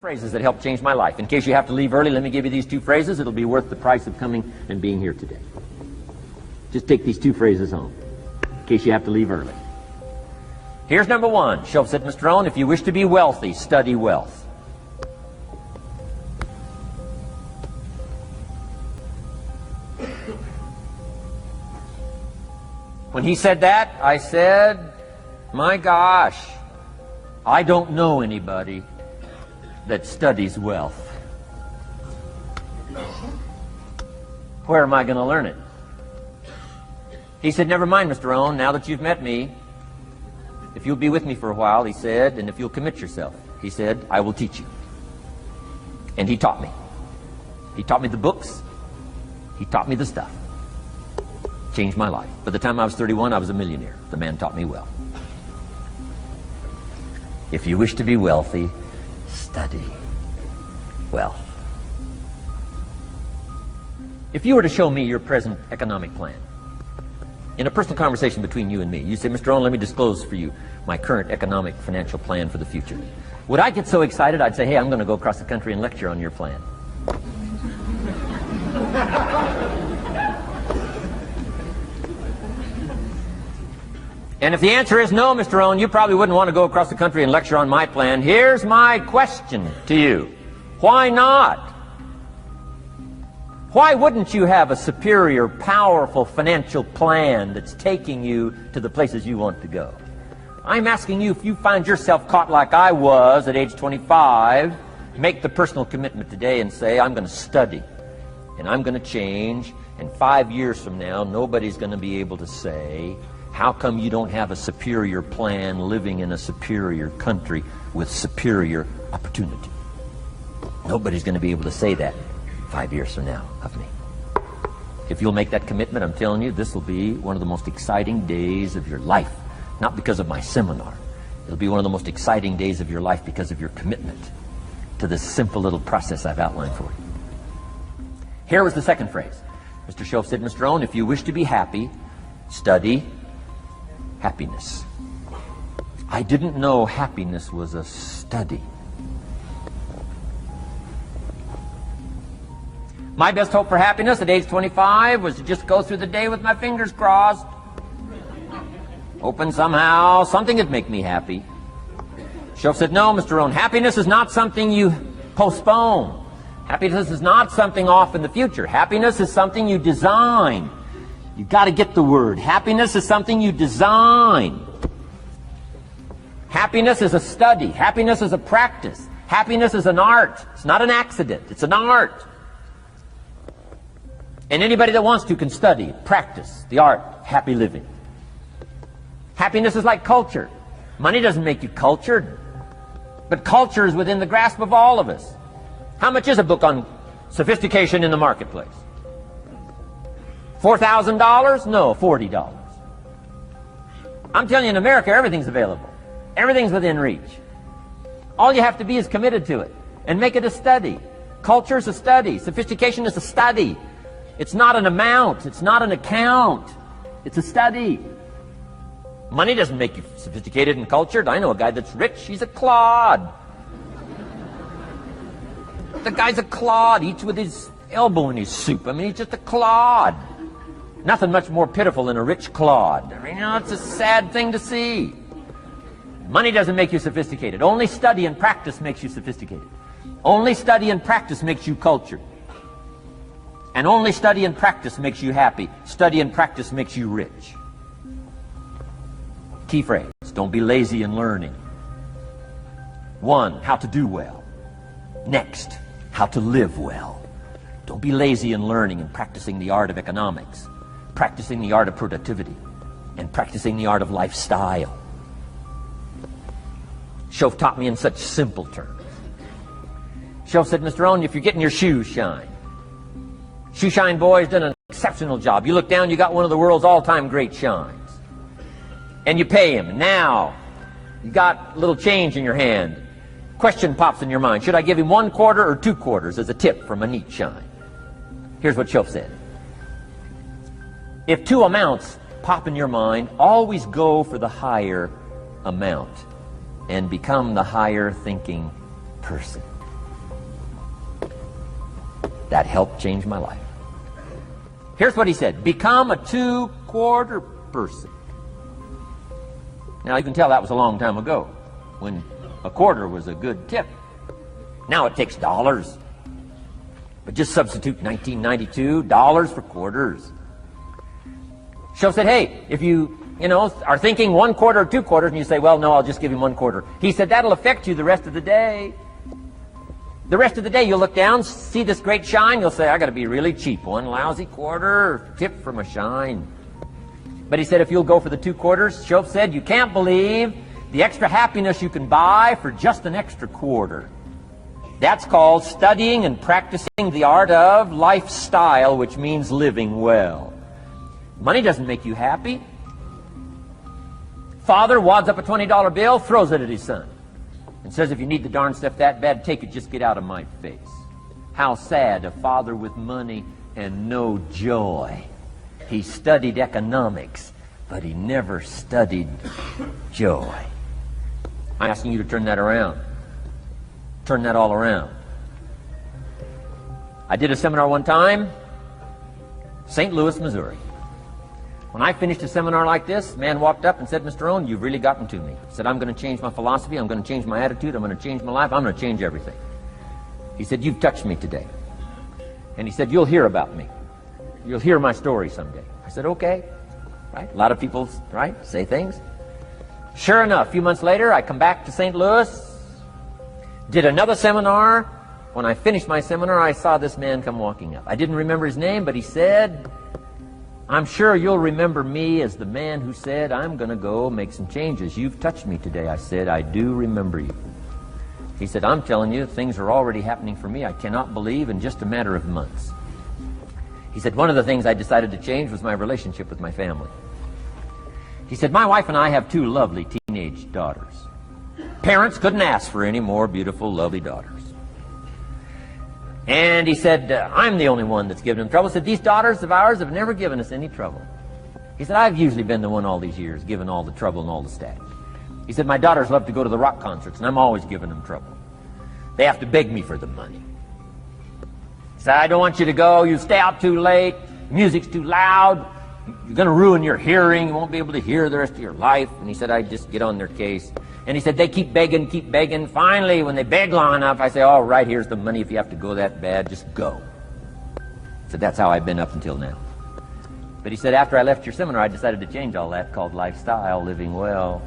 Phrases that helped change my life. In case you have to leave early, let me give you these two phrases. It'll be worth the price of coming and being here today. Just take these two phrases home, in case you have to leave early. Here's number one. Shoaff said, Mr. Rohn, if you wish to be wealthy, study wealth. When he said that, I said, my gosh, I don't know anybody that studies wealth. Where am I going to learn it? He said, never mind, Mr. Rohn, now that you've met me, if you'll be with me for a while, he said, and if you'll commit yourself, he said, I will teach you. And he taught me. He taught me the books. He taught me the stuff. Changed my life. By the time I was 31, I was a millionaire. The man taught me well. If you wish to be wealthy, study wealth. If you were to show me your present economic plan, in a personal conversation between you and me, you say, Mr. Rohn, let me disclose for you my current economic financial plan for the future. Would I get so excited I'd say, hey, I'm going to go across the country and lecture on your plan? And if the answer is no, Mr. Rohn, you probably wouldn't want to go across the country and lecture on my plan. Here's my question to you. Why not? Why wouldn't you have a superior, powerful financial plan that's taking you to the places you want to go? I'm asking you, if you find yourself caught like I was at age 25, make the personal commitment today and say, I'm going to study and I'm going to change, and 5 years from now, nobody's going to be able to say, how come you don't have a superior plan living in a superior country with superior opportunity? Nobody's going to be able to say that 5 years from now of me. If you'll make that commitment, I'm telling you, this will be one of the most exciting days of your life. Not because of my seminar. It'll be one of the most exciting days of your life because of your commitment to this simple little process I've outlined for you. Here was the second phrase. Mr. Shoaff said, Mr. Rohn, if you wish to be happy, study happiness. I didn't know happiness was a study. My best hope for happiness at age 25 was to just go through the day with my fingers crossed, hoping somehow something would make me happy. Shoaff said, no, Mr. Rohn, happiness is not something you postpone. Happiness is not something off in the future. Happiness is something you design. You've got to get the word. Happiness is something you design. Happiness is a study. Happiness is a practice. Happiness is an art. It's not an accident. It's an art. And anybody that wants to can study, practice the art, happy living. Happiness is like culture. Money doesn't make you cultured, but culture is within the grasp of all of us. How much is a book on sophistication in the marketplace? $4,000? No, $40. I'm telling you, in America, everything's available. Everything's within reach. All you have to be is committed to it and make it a study. Culture is a study. Sophistication is a study. It's not an amount. It's not an account. It's a study. Money doesn't make you sophisticated and cultured. I know a guy that's rich. He's a clod. The guy's a clod. Eats with his elbow in his soup. I mean, he's just a clod. Nothing much more pitiful than a rich clod. I mean, you know, it's a sad thing to see. Money doesn't make you sophisticated. Only study and practice makes you sophisticated. Only study and practice makes you cultured. And only study and practice makes you happy. Study and practice makes you rich. Key phrase, don't be lazy in learning. 1, how to do well. Next, how to live well. Don't be lazy in learning and practicing the art of economics, practicing the art of productivity, and practicing the art of lifestyle. Shoaff taught me in such simple terms. Shoaff said, Mr. Rohn, if you're getting your shoes shine, shoeshine boy's done an exceptional job. You look down, you got one of the world's all-time great shines. And you pay him. Now, you got a little change in your hand. Question pops in your mind. Should I give him 1 quarter or 2 quarters as a tip from a neat shine? Here's what Shoaff said. If 2 amounts pop in your mind, always go for the higher amount and become the higher thinking person. That helped change my life. Here's what he said. Become a 2-quarter person. Now you can tell that was a long time ago, when a quarter was a good tip. Now it takes dollars. But just substitute 1992, dollars for quarters. Shoaff said, hey, if you are thinking 1 quarter or 2 quarters, and you say, well, no, I'll just give him 1 quarter. He said, that'll affect you the rest of the day. The rest of the day, you'll look down, see this great shine, you'll say, I got to be really cheap. 1 lousy quarter, tip from a shine. But he said, if you'll go for the 2 quarters, Shoaff said, you can't believe the extra happiness you can buy for just an extra quarter. That's called studying and practicing the art of lifestyle, which means living well. Money doesn't make you happy. Father wads up a $20 bill, throws it at his son, and says, if you need the darn stuff that bad, take it, just get out of my face. How sad, a father with money and no joy. He studied economics, but he never studied joy. I'm asking you to turn that around. Turn that all around. I did a seminar one time, St. Louis, Missouri. When I finished a seminar like this, a man walked up and said, Mr. Rohn, you've really gotten to me. He said, I'm going to change my philosophy, I'm going to change my attitude, I'm going to change my life, I'm going to change everything. He said, you've touched me today. And he said, you'll hear about me. You'll hear my story someday. I said, okay. Right? A lot of people, right, say things. Sure enough, a few months later, I come back to St. Louis, did another seminar. When I finished my seminar, I saw this man come walking up. I didn't remember his name, but he said, I'm sure you'll remember me as the man who said, I'm going to go make some changes. You've touched me today. I said, I do remember you. He said, I'm telling you, things are already happening for me. I cannot believe in just a matter of months. He said, one of the things I decided to change was my relationship with my family. He said, my wife and I have 2 lovely teenage daughters. Parents couldn't ask for any more beautiful, lovely daughters. And he said, I'm the only one that's given them trouble. He said, these daughters of ours have never given us any trouble. He said, I've usually been the one all these years giving all the trouble and all the static. He said, my daughters love to go to the rock concerts, and I'm always giving them trouble. They have to beg me for the money. He said, I don't want you to go. You stay out too late. Music's too loud. You're going to ruin your hearing. You won't be able to hear the rest of your life. And he said, I just get on their case. And he said, they keep begging, keep begging. Finally, when they beg long enough, I say, all right, here's the money. If you have to go that bad, just go. He said, that's how I've been up until now. But he said, after I left your seminar, I decided to change all that, called lifestyle, living well.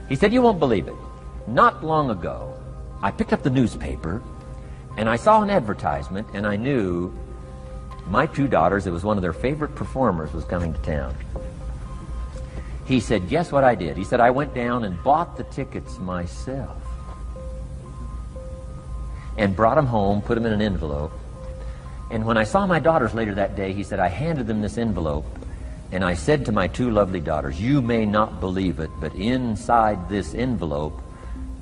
He said, you won't believe it. Not long ago, I picked up the newspaper, and I saw an advertisement, and I knew my 2 daughters, it was one of their favorite performers, was coming to town. He said, guess what I did? He said, I went down and bought the tickets myself and brought them home, put them in an envelope. And when I saw my daughters later that day, he said, I handed them this envelope, and I said to my 2 lovely daughters, you may not believe it, but inside this envelope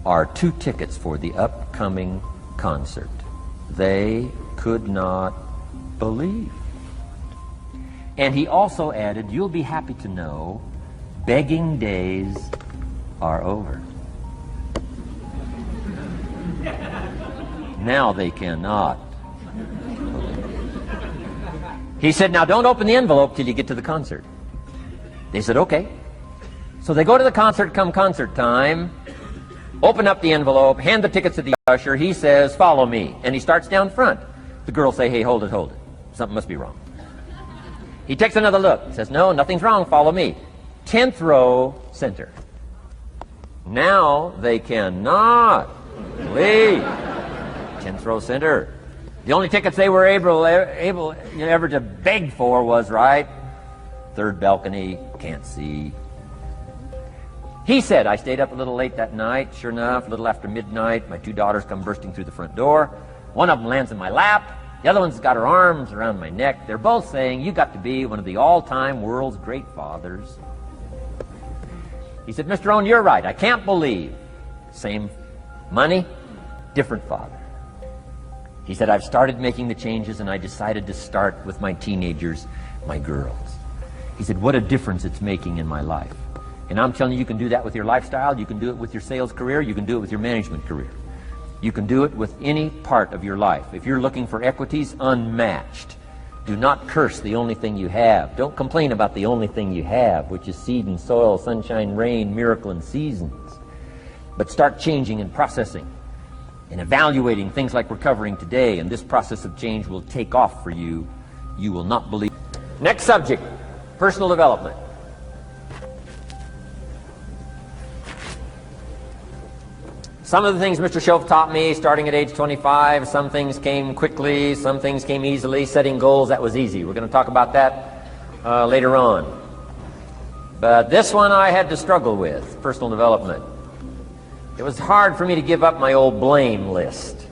are 2 tickets for the upcoming concert. They could not believe. And he also added, you'll be happy to know begging days are over. Now they cannot. He said, now don't open the envelope till you get to the concert. They said, okay. So they go to the concert, come concert time, open up the envelope, hand the tickets to the usher. He says, follow me. And he starts down front. The girls say, hey, hold it, hold it. Something must be wrong. He takes another look, says, no, nothing's wrong, follow me. 10th row, center. Now they cannot believe. 10th row, center. The only tickets they were able ever to beg for was, right, 3rd balcony, can't see. He said, I stayed up a little late that night. Sure enough, a little after midnight, my 2 daughters come bursting through the front door. One of them lands in my lap. The other one's got her arms around my neck. They're both saying, you got to be one of the all-time world's great fathers. He said, Mr. Rohn, you're right. I can't believe. Same money, different father. He said, I've started making the changes, and I decided to start with my teenagers, my girls. He said, what a difference it's making in my life. And I'm telling you, you can do that with your lifestyle. You can do it with your sales career. You can do it with your management career. You can do it with any part of your life. If you're looking for equities unmatched, do not curse the only thing you have. Don't complain about the only thing you have, which is seed and soil, sunshine, rain, miracle, and seasons. But start changing and processing and evaluating things like we're covering today, and this process of change will take off for you. You will not believe. Next subject, personal development. Some of the things Mr. Shoaff taught me starting at age 25, some things came quickly, some things came easily. Setting goals, that was easy. We're going to talk about that later on. But this one I had to struggle with, personal development. It was hard for me to give up my old blame list.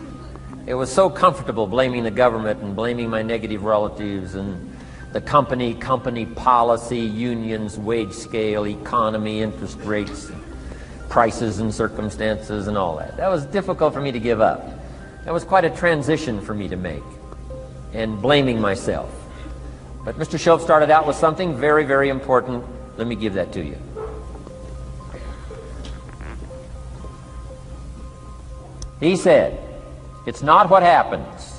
It was so comfortable blaming the government and blaming my negative relatives and the company policy, unions, wage scale, economy, interest rates, prices and circumstances and all that. That was difficult for me to give up. That was quite a transition for me to make, and blaming myself. But Mr. Shoaff started out with something very, very important. Let me give that to you. He said, it's not what happens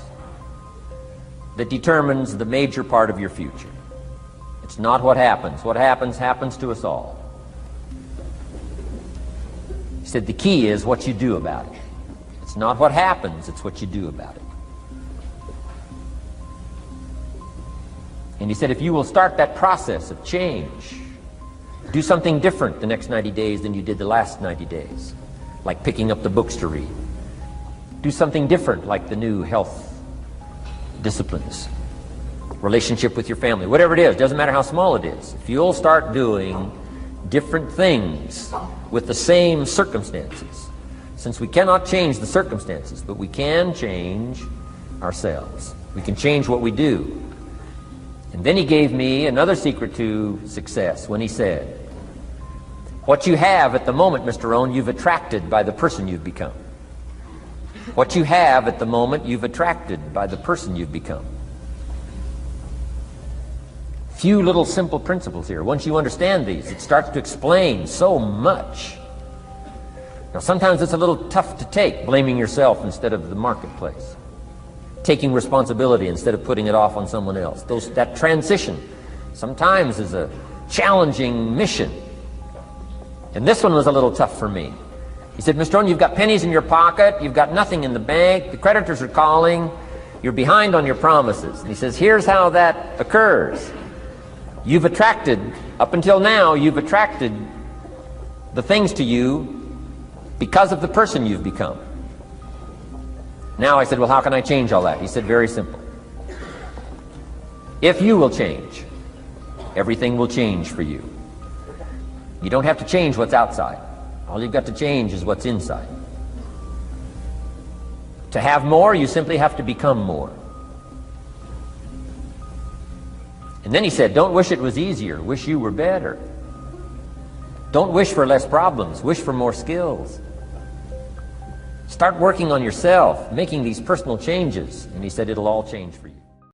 that determines the major part of your future. It's not what happens. What happens, happens to us all. He said the key is what you do about it. It's not what happens, it's what you do about it. And he said if you will start that process of change, do something different the next 90 days than you did the last 90 days, like picking up the books to read. Do something different like the new health disciplines, relationship with your family, whatever it is, doesn't matter how small it is. If you'll start doing different things with the same circumstances, since we cannot change the circumstances, but we can change ourselves. We can change what we do. And then he gave me another secret to success when he said, what you have at the moment, Mr. Rohn, you've attracted by the person you've become. What you have at the moment, you've attracted by the person you've become. Few little simple principles here. Once you understand these, it starts to explain so much. Now, sometimes it's a little tough to take, blaming yourself instead of the marketplace, taking responsibility instead of putting it off on someone else. That transition sometimes is a challenging mission. And this one was a little tough for me. He said, Mr. Rohn, you've got pennies in your pocket, you've got nothing in the bank, the creditors are calling, you're behind on your promises. And he says, here's how that occurs. You've attracted, up until now, you've attracted the things to you because of the person you've become. Now I said, well, how can I change all that? He said, very simple. If you will change, everything will change for you. You don't have to change what's outside. All you've got to change is what's inside. To have more, you simply have to become more. And then he said, don't wish it was easier, wish you were better. Don't wish for less problems, wish for more skills. Start working on yourself, making these personal changes. And he said, it'll all change for you.